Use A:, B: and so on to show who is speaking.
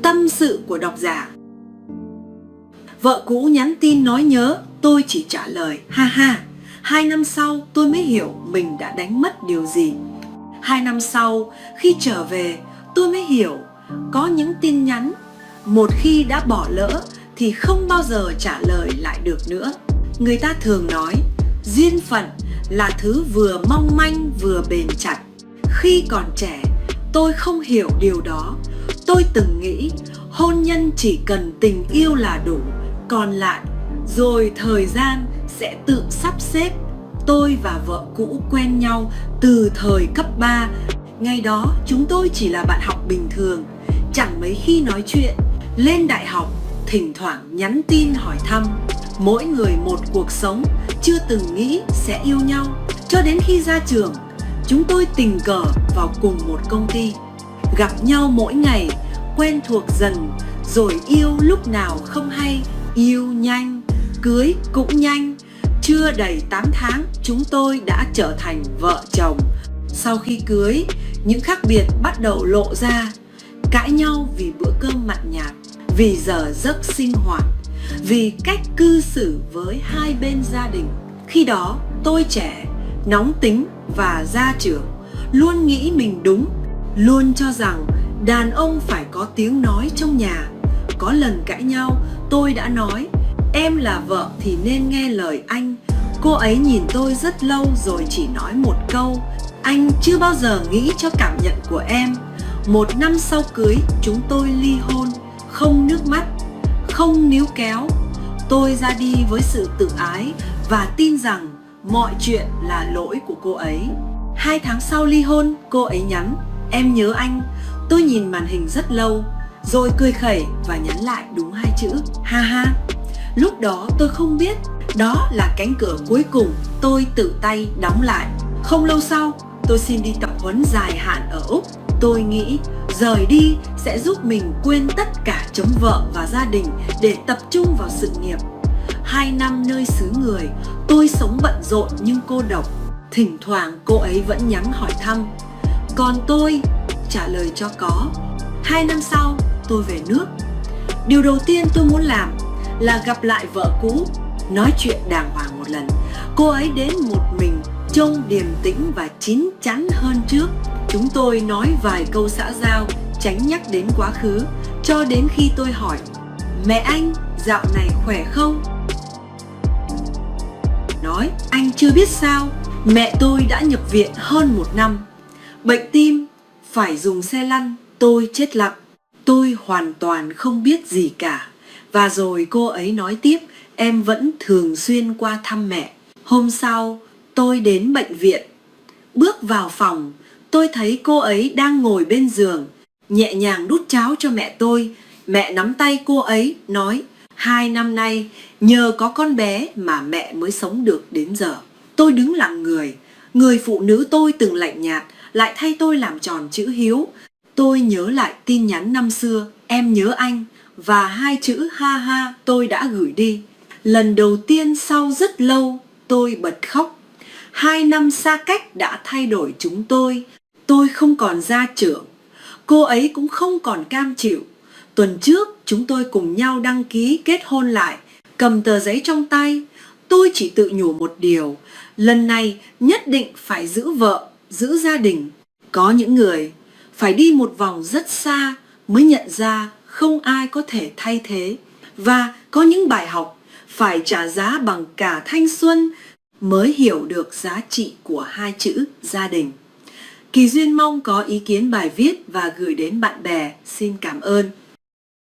A: Tâm sự của độc giả. Vợ cũ nhắn tin nói nhớ, tôi chỉ trả lời ha ha. 2 năm sau tôi mới hiểu mình đã đánh mất điều gì. 2 năm sau khi trở về tôi mới hiểu có những tin nhắn một khi đã bỏ lỡ thì không bao giờ trả lời lại được nữa. Người ta thường nói duyên phận là thứ vừa mong manh vừa bền chặt. Khi còn trẻ tôi không hiểu điều đó. Tôi từng nghĩ hôn nhân chỉ cần tình yêu là đủ, còn lại rồi thời gian sẽ tự sắp xếp. Tôi và vợ cũ quen nhau từ thời cấp 3. Ngày đó chúng tôi chỉ là bạn học bình thường, chẳng mấy khi nói chuyện. Lên đại học, thỉnh thoảng nhắn tin hỏi thăm. Mỗi người một cuộc sống, chưa từng nghĩ sẽ yêu nhau. Cho đến khi ra trường, chúng tôi tình cờ vào cùng một công ty. Gặp nhau mỗi ngày, quen thuộc dần, rồi yêu lúc nào không hay. Yêu nhanh, cưới cũng nhanh. Chưa đầy 8 tháng, chúng tôi đã trở thành vợ chồng. Sau khi cưới, những khác biệt bắt đầu lộ ra. Cãi nhau vì bữa cơm mặn nhạt, vì giờ giấc sinh hoạt, vì cách cư xử với hai bên gia đình. Khi đó tôi trẻ, nóng tính và gia trưởng, luôn nghĩ mình đúng, luôn cho rằng đàn ông phải có tiếng nói trong nhà. Có lần cãi nhau, tôi đã nói em là vợ thì nên nghe lời anh. Cô ấy nhìn tôi rất lâu rồi chỉ nói một câu: anh chưa bao giờ nghĩ cho cảm nhận của em. 1 năm sau cưới, chúng tôi ly hôn. Không nước mắt, không níu kéo. Tôi ra đi với sự tự ái và tin rằng mọi chuyện là lỗi của cô ấy. 2 tháng sau ly hôn, cô ấy nhắn em nhớ anh. Tôi nhìn màn hình rất lâu, rồi cười khẩy và nhắn lại đúng 2 chữ ha ha. Lúc đó tôi không biết đó là cánh cửa cuối cùng tôi tự tay đóng lại. Không lâu sau, tôi xin đi tập huấn dài hạn ở Úc. Tôi nghĩ rời đi sẽ giúp mình quên tất cả chống vợ và gia đình để tập trung vào sự nghiệp. 2 năm nơi xứ người, tôi sống bận rộn nhưng cô độc. Thỉnh thoảng cô ấy vẫn nhắn hỏi thăm, còn tôi trả lời cho có. 2 năm sau, tôi về nước. Điều đầu tiên tôi muốn làm là gặp lại vợ cũ, nói chuyện đàng hoàng một lần. Cô ấy đến một mình, trông điềm tĩnh và chín chắn hơn trước. Chúng tôi nói vài câu xã giao, tránh nhắc đến quá khứ, cho đến khi tôi hỏi mẹ anh dạo này khỏe không? Nói anh chưa biết sao, mẹ tôi đã nhập viện hơn 1 năm. Bệnh tim, phải dùng xe lăn. Tôi chết lặng. Tôi hoàn toàn không biết gì cả. Và rồi cô ấy nói tiếp, em vẫn thường xuyên qua thăm mẹ. Hôm sau, tôi đến bệnh viện. Bước vào phòng, tôi thấy cô ấy đang ngồi bên giường, nhẹ nhàng đút cháo cho mẹ tôi. Mẹ nắm tay cô ấy, nói 2 năm nay, nhờ có con bé mà mẹ mới sống được đến giờ. Tôi đứng lặng người. Người phụ nữ tôi từng lạnh nhạt, lại thay tôi làm tròn chữ hiếu. Tôi nhớ lại tin nhắn năm xưa, em nhớ anh, và 2 chữ ha ha tôi đã gửi đi. Lần đầu tiên sau rất lâu, tôi bật khóc. 2 năm xa cách đã thay đổi chúng tôi. Tôi không còn gia trưởng, cô ấy cũng không còn cam chịu. Tuần trước chúng tôi cùng nhau đăng ký kết hôn lại. Cầm tờ giấy trong tay, tôi chỉ tự nhủ một điều: lần này nhất định phải giữ vợ, giữ gia đình. Có những người phải đi một vòng rất xa mới nhận ra không ai có thể thay thế. Và có những bài học phải trả giá bằng cả thanh xuân mới hiểu được giá trị của 2 chữ gia đình. Kỳ Duyên mong có ý kiến bài viết và gửi đến bạn bè. Xin cảm ơn.